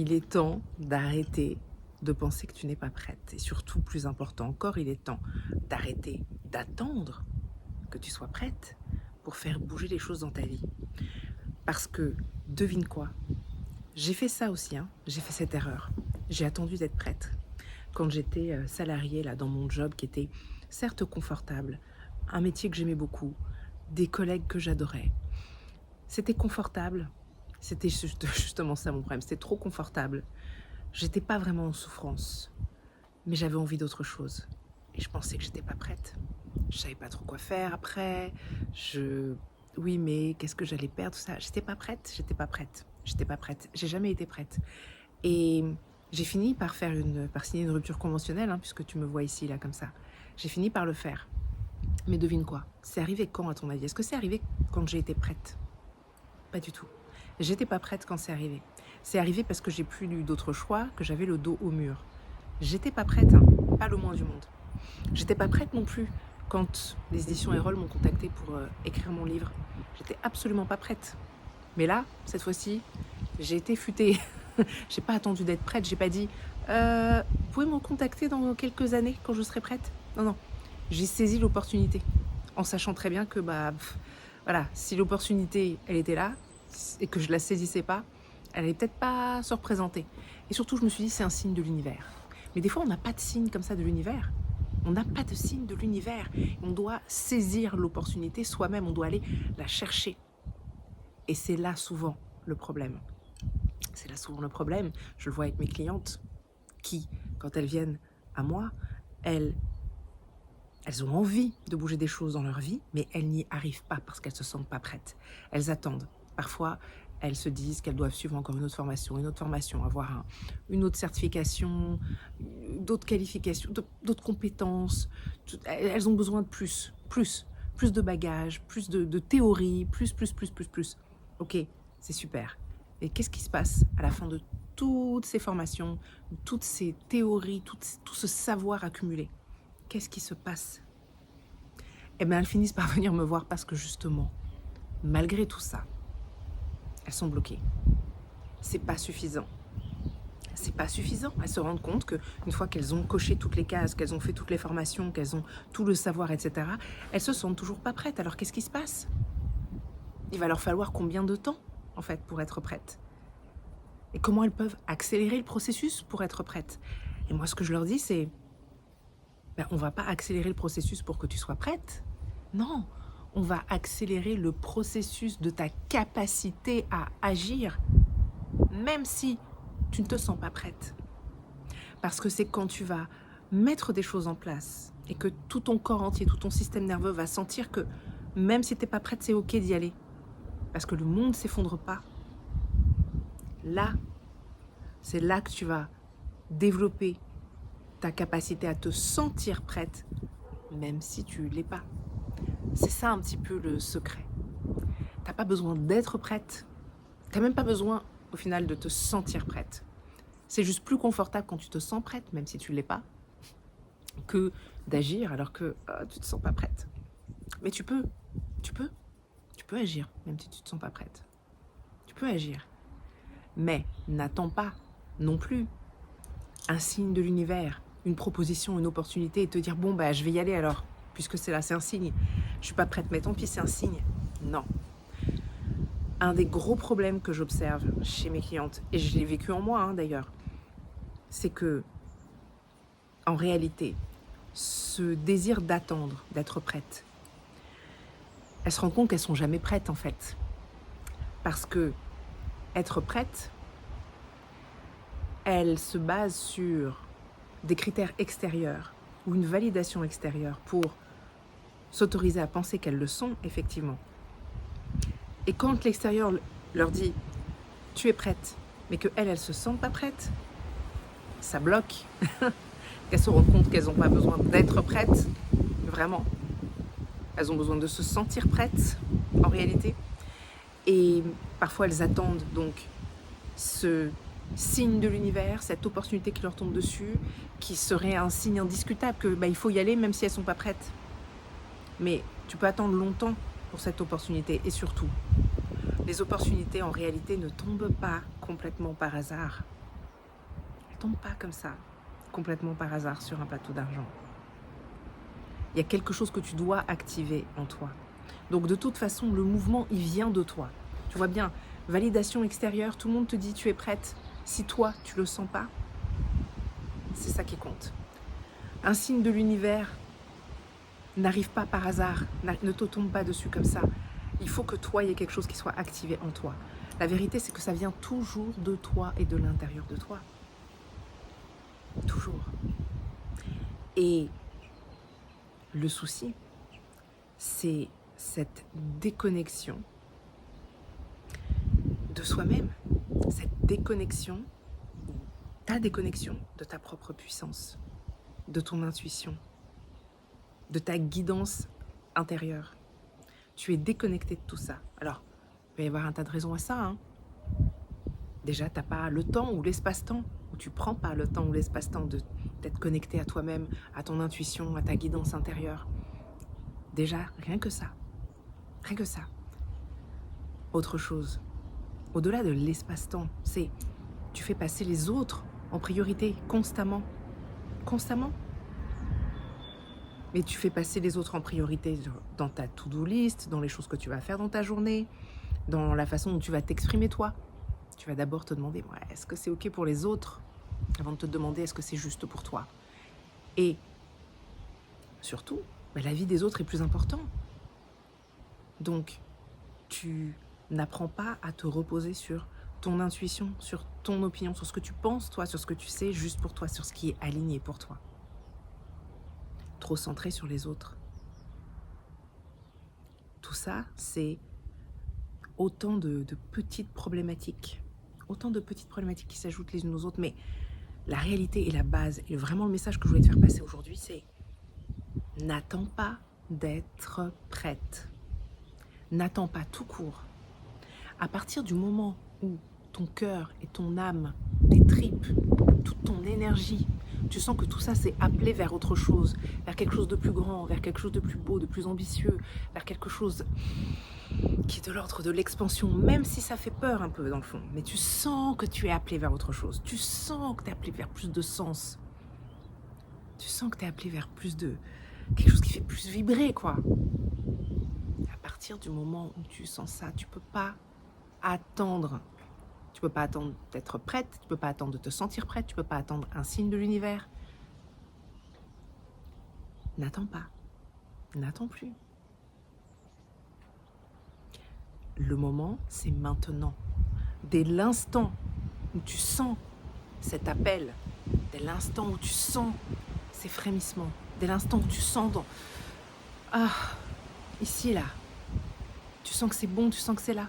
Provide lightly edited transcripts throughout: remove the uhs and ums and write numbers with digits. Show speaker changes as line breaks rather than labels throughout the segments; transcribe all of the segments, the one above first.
Il est temps d'arrêter de penser que tu n'es pas prête. Et surtout, plus important encore, il est temps d'arrêter d'attendre que tu sois prête pour faire bouger les choses dans ta vie. Parce que, devine quoi? J'ai fait ça aussi, hein. J'ai fait cette erreur. J'ai attendu d'être prête. Quand j'étais salariée là, dans mon job qui était certes confortable, un métier que j'aimais beaucoup, des collègues que j'adorais. C'était confortable. C'était justement ça mon problème. C'était trop confortable. J'étais pas vraiment en souffrance, mais j'avais envie d'autre chose. Et je pensais que j'étais pas prête. Je savais pas trop quoi faire après. Oui, mais qu'est-ce que j'allais perdre, tout ça. J'étais pas prête, j'étais pas prête, j'étais pas prête. J'ai jamais été prête. Et j'ai fini par signer une rupture conventionnelle, hein, puisque tu me vois ici, là, comme ça. J'ai fini par le faire. Mais devine quoi? C'est arrivé quand, à ton avis? Est-ce que c'est arrivé quand j'ai été prête? Pas du tout. J'étais pas prête quand c'est arrivé. C'est arrivé parce que j'ai plus eu d'autre choix, que j'avais le dos au mur. J'étais pas prête, hein, pas le moins du monde. J'étais pas prête non plus quand les éditions Erol m'ont contactée pour écrire mon livre. J'étais absolument pas prête. Mais là, cette fois-ci, j'ai été futée. J'ai pas attendu d'être prête, j'ai pas dit vous pouvez me contacter dans quelques années quand je serai prête. Non, non. J'ai saisi l'opportunité en sachant très bien que voilà, si l'opportunité elle était là et que je la saisissais pas, elle allait peut-être pas se représenter. Et surtout, je me suis dit c'est un signe de l'univers. Mais des fois, on n'a pas de signe comme ça de l'univers. On n'a pas de signe de l'univers. On doit saisir l'opportunité soi-même, on doit aller la chercher. Et c'est là souvent le problème. C'est là souvent le problème. Je le vois avec mes clientes qui, quand elles viennent à moi, elles ont envie de bouger des choses dans leur vie, mais elles n'y arrivent pas parce qu'elles ne se sentent pas prêtes. Elles attendent. Parfois, elles se disent qu'elles doivent suivre encore une autre formation, avoir une autre certification, d'autres qualifications, d'autres compétences. Elles ont besoin de plus de bagages, plus de théorie, plus. Ok, c'est super. Et qu'est-ce qui se passe à la fin de toutes ces formations, toutes ces théories, tout ce savoir accumulé? Qu'est-ce qui se passe? Eh bien, elles finissent par venir me voir parce que justement, malgré tout ça, elles sont bloquées. C'est pas suffisant. C'est pas suffisant. Elles se rendent compte qu'une fois qu'elles ont coché toutes les cases, qu'elles ont fait toutes les formations, qu'elles ont tout le savoir, etc., elles se sentent toujours pas prêtes. Alors qu'est-ce qui se passe? Il va leur falloir combien de temps, en fait, pour être prêtes? Et comment elles peuvent accélérer le processus pour être prêtes? Et moi, ce que je leur dis, c'est on va pas accélérer le processus pour que tu sois prête. Non, on va accélérer le processus de ta capacité à agir, même si tu ne te sens pas prête. Parce que c'est quand tu vas mettre des choses en place et que tout ton corps entier, tout ton système nerveux va sentir que même si tu n'es pas prête, c'est ok d'y aller. Parce que le monde ne s'effondre pas. Là, c'est là que tu vas développer ta capacité à te sentir prête, même si tu ne l'es pas. C'est ça un petit peu le secret. T'as pas besoin d'être prête. T'as même pas besoin, au final, de te sentir prête. C'est juste plus confortable quand tu te sens prête, même si tu ne l'es pas, que d'agir alors que tu te sens pas prête. Mais tu peux agir, même si tu te sens pas prête. Tu peux agir. Mais n'attends pas non plus un signe de l'univers, une proposition, une opportunité, et te dire bon je vais y aller alors, puisque c'est là, c'est un signe. Je suis pas prête, mais tant pis, c'est un signe. Non. Un des gros problèmes que j'observe chez mes clientes, et je l'ai vécu en moi d'ailleurs, c'est que en réalité, ce désir d'attendre, d'être prête, elles se rendent compte qu'elles sont jamais prêtes en fait, parce que être prête, elle se base sur des critères extérieurs ou une validation extérieure pour s'autoriser à penser qu'elles le sont effectivement. Et quand l'extérieur leur dit « tu es prête », mais qu'elles ne se sentent pas prêtes, ça bloque. Elles se rendent compte qu'elles n'ont pas besoin d'être prêtes, vraiment. Elles ont besoin de se sentir prêtes, en réalité. Et parfois, elles attendent donc ce signe de l'univers, cette opportunité qui leur tombe dessus, qui serait un signe indiscutable que il faut y aller même si elles ne sont pas prêtes. Mais tu peux attendre longtemps pour cette opportunité. Et surtout, les opportunités en réalité ne tombent pas complètement par hasard. tombe pas comme ça, complètement par hasard sur un plateau d'argent. Il y a quelque chose que tu dois activer en toi. Donc de toute façon, le mouvement, il vient de toi. Tu vois bien, validation extérieure, tout le monde te dit tu es prête. Si toi, tu le sens pas, c'est ça qui compte. Un signe de l'univers n'arrive pas par hasard, ne te tombe pas dessus comme ça. Il faut que toi, il y ait quelque chose qui soit activé en toi. La vérité, c'est que ça vient toujours de toi et de l'intérieur de toi. Toujours. Et le souci, c'est cette déconnexion de soi-même, cette déconnexion, ta déconnexion de ta propre puissance, de ton intuition, de ta guidance intérieure. Tu es déconnecté de tout ça. Alors, il va y avoir un tas de raisons à ça. Hein. Déjà, tu n'as pas le temps ou l'espace-temps, ou tu ne prends pas le temps ou l'espace-temps d'être connecté à toi-même, à ton intuition, à ta guidance intérieure. Déjà, rien que ça. Rien que ça. Autre chose, au-delà de l'espace-temps, c'est tu fais passer les autres en priorité constamment. Constamment. Mais tu fais passer les autres en priorité dans ta to-do list, dans les choses que tu vas faire dans ta journée, dans la façon dont tu vas t'exprimer toi. Tu vas d'abord te demander, ouais, est-ce que c'est OK pour les autres, avant de te demander est-ce que c'est juste pour toi. Et surtout, la vie des autres est plus importante. Donc, tu n'apprends pas à te reposer sur ton intuition, sur ton opinion, sur ce que tu penses toi, sur ce que tu sais juste pour toi, sur ce qui est aligné pour toi. Trop centré sur les autres. Tout ça, c'est autant de petites problématiques. Autant de petites problématiques qui s'ajoutent les unes aux autres. Mais la réalité et la base, et vraiment le message que je voulais te faire passer aujourd'hui, c'est n'attends pas d'être prête. N'attends pas tout court. À partir du moment où ton cœur et ton âme, tes tripes, toute ton énergie, tu sens que tout ça c'est appelé vers autre chose, vers quelque chose de plus grand, vers quelque chose de plus beau, de plus ambitieux, vers quelque chose qui est de l'ordre de l'expansion, même si ça fait peur un peu dans le fond. Mais tu sens que tu es appelé vers autre chose. Tu sens que tu es appelé vers plus de sens. Tu sens que tu es appelé vers plus de... quelque chose qui fait plus vibrer, quoi. À partir du moment où tu sens ça, tu peux pas attendre. Tu peux pas attendre d'être prête, tu peux pas attendre de te sentir prête, tu peux pas attendre un signe de l'univers. N'attends pas. N'attends plus. Le moment, c'est maintenant. Dès l'instant où tu sens cet appel, dès l'instant où tu sens ces frémissements, dès l'instant où tu sens dans... Ah, ici et là. Tu sens que c'est bon, tu sens que c'est là.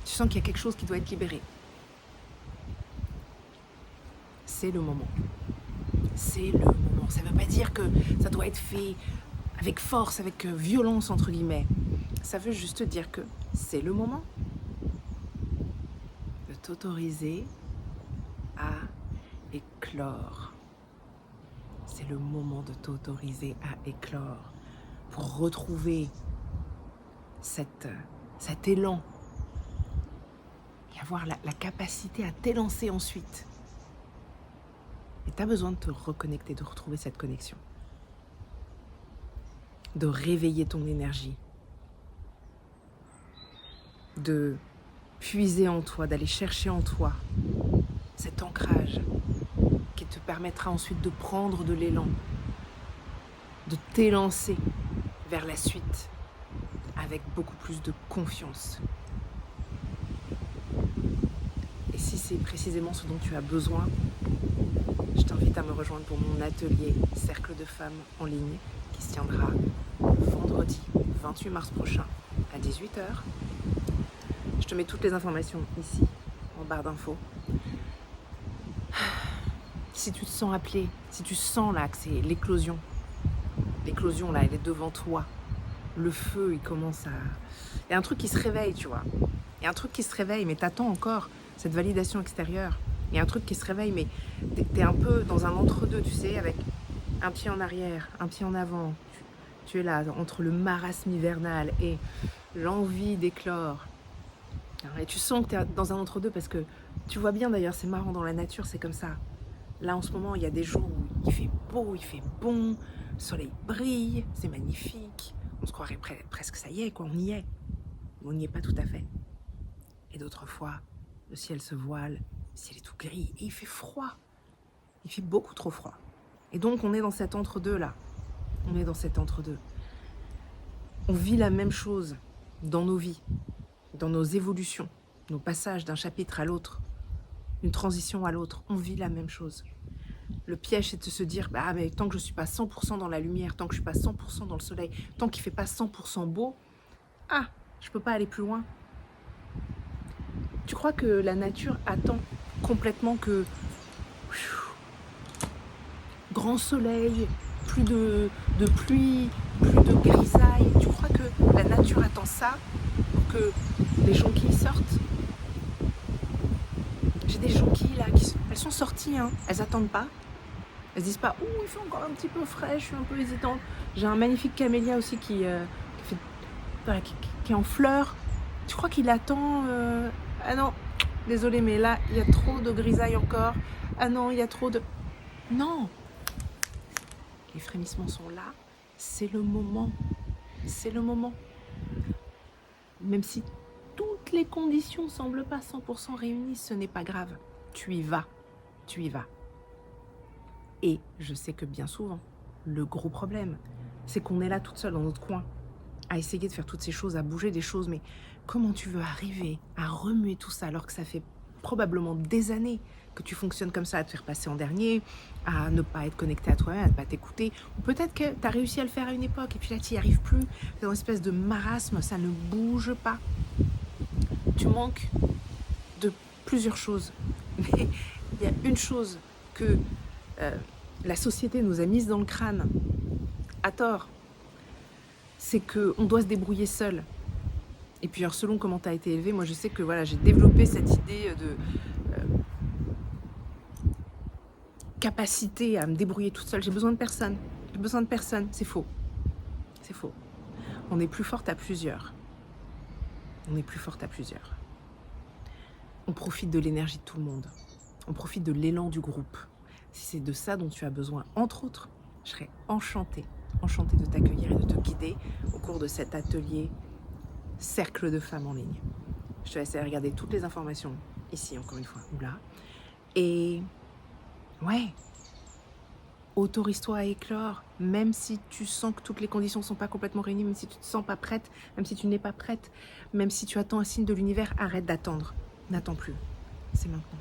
Tu sens qu'il y a quelque chose qui doit être libéré. C'est le moment. C'est le moment. Ça ne veut pas dire que ça doit être fait avec force, avec violence, entre guillemets. Ça veut juste dire que c'est le moment de t'autoriser à éclore. C'est le moment de t'autoriser à éclore pour retrouver cet élan et avoir la capacité à t'élancer ensuite. Et tu as besoin de te reconnecter, de retrouver cette connexion, de réveiller ton énergie, de puiser en toi, d'aller chercher en toi cet ancrage qui te permettra ensuite de prendre de l'élan, de t'élancer vers la suite avec beaucoup plus de confiance. Et si c'est précisément ce dont tu as besoin, je t'invite à me rejoindre pour mon atelier Cercle de femmes en ligne qui se tiendra vendredi 28 mars prochain à 18 h. Je te mets toutes les informations ici, en barre d'infos. Si tu te sens appelé, si tu sens là que c'est l'éclosion là, elle est devant toi, le feu, il commence à... Il y a un truc qui se réveille, tu vois. Il y a un truc qui se réveille, mais t'attends encore cette validation extérieure. Il y a un truc qui se réveille, mais t'es un peu dans un entre-deux, tu sais, avec un pied en arrière, un pied en avant. Tu es là, entre le marasme hivernal et l'envie d'éclore. Et tu sens que tu es dans un entre-deux parce que Tu vois bien d'ailleurs, c'est marrant, dans la nature, c'est comme ça. Là, en ce moment, il y a des jours où il fait beau, il fait bon, le soleil brille, c'est magnifique. On se croirait presque, ça y est, quoi, on y est. Mais on n'y est pas tout à fait. Et d'autres fois, le ciel se voile, le ciel est tout gris, et il fait froid. Il fait beaucoup trop froid. Et donc, on est dans cet entre-deux, là. On est dans cet entre-deux. On vit la même chose dans nos vies, dans nos évolutions, nos passages d'un chapitre à l'autre, une transition à l'autre. On vit la même chose. Le piège, c'est de se dire, bah, mais tant que je ne suis pas 100% dans la lumière, tant que je ne suis pas 100% dans le soleil, tant qu'il ne fait pas 100% beau, je ne peux pas aller plus loin. Tu crois que la nature attend complètement que grand soleil, plus de pluie, plus de grisaille? Tu crois que la nature attend ça pour que les jonquilles sortent? J'ai des jonquilles là, elles sont sorties, hein. Elles attendent pas. Elles se disent pas, ouh, il fait encore un petit peu frais, je suis un peu hésitante. J'ai un magnifique camélia aussi qui est en fleurs. Tu crois qu'il attend ah non, désolé, mais là, il y a trop de grisaille encore. Ah non, il y a trop de... Non! Les frémissements sont là. C'est le moment. C'est le moment. Même si toutes les conditions ne semblent pas 100% réunies, ce n'est pas grave. Tu y vas. Tu y vas. Et je sais que bien souvent, le gros problème, c'est qu'on est là toute seule dans notre coin, à essayer de faire toutes ces choses, à bouger des choses, mais comment tu veux arriver à remuer tout ça alors que ça fait probablement des années que tu fonctionnes comme ça, à te faire passer en dernier, à ne pas être connecté à toi-même, à ne pas t'écouter, ou peut-être que tu as réussi à le faire à une époque et puis là tu n'y arrives plus, tu es dans une espèce de marasme, ça ne bouge pas. Tu manques de plusieurs choses, mais il y a une chose que la société nous a mise dans le crâne, à tort, c'est qu'on doit se débrouiller seul. Et puis alors, selon comment tu as été élevé, moi je sais que voilà, j'ai développé cette idée de capacité à me débrouiller toute seule. J'ai besoin de personne. J'ai besoin de personne. C'est faux. C'est faux. On est plus forte à plusieurs. On est plus forte à plusieurs. On profite de l'énergie de tout le monde. On profite de l'élan du groupe. Si c'est de ça dont tu as besoin, entre autres, je serais enchantée de t'accueillir et de te guider au cours de cet atelier Cercle de femmes en ligne. Je te laisse aller regarder toutes les informations ici, encore une fois, ou là. Et ouais, autorise-toi à éclore, même si tu sens que toutes les conditions ne sont pas complètement réunies, même si tu ne te sens pas prête, même si tu n'es pas prête, même si tu attends un signe de l'univers, arrête d'attendre. N'attends plus. C'est maintenant.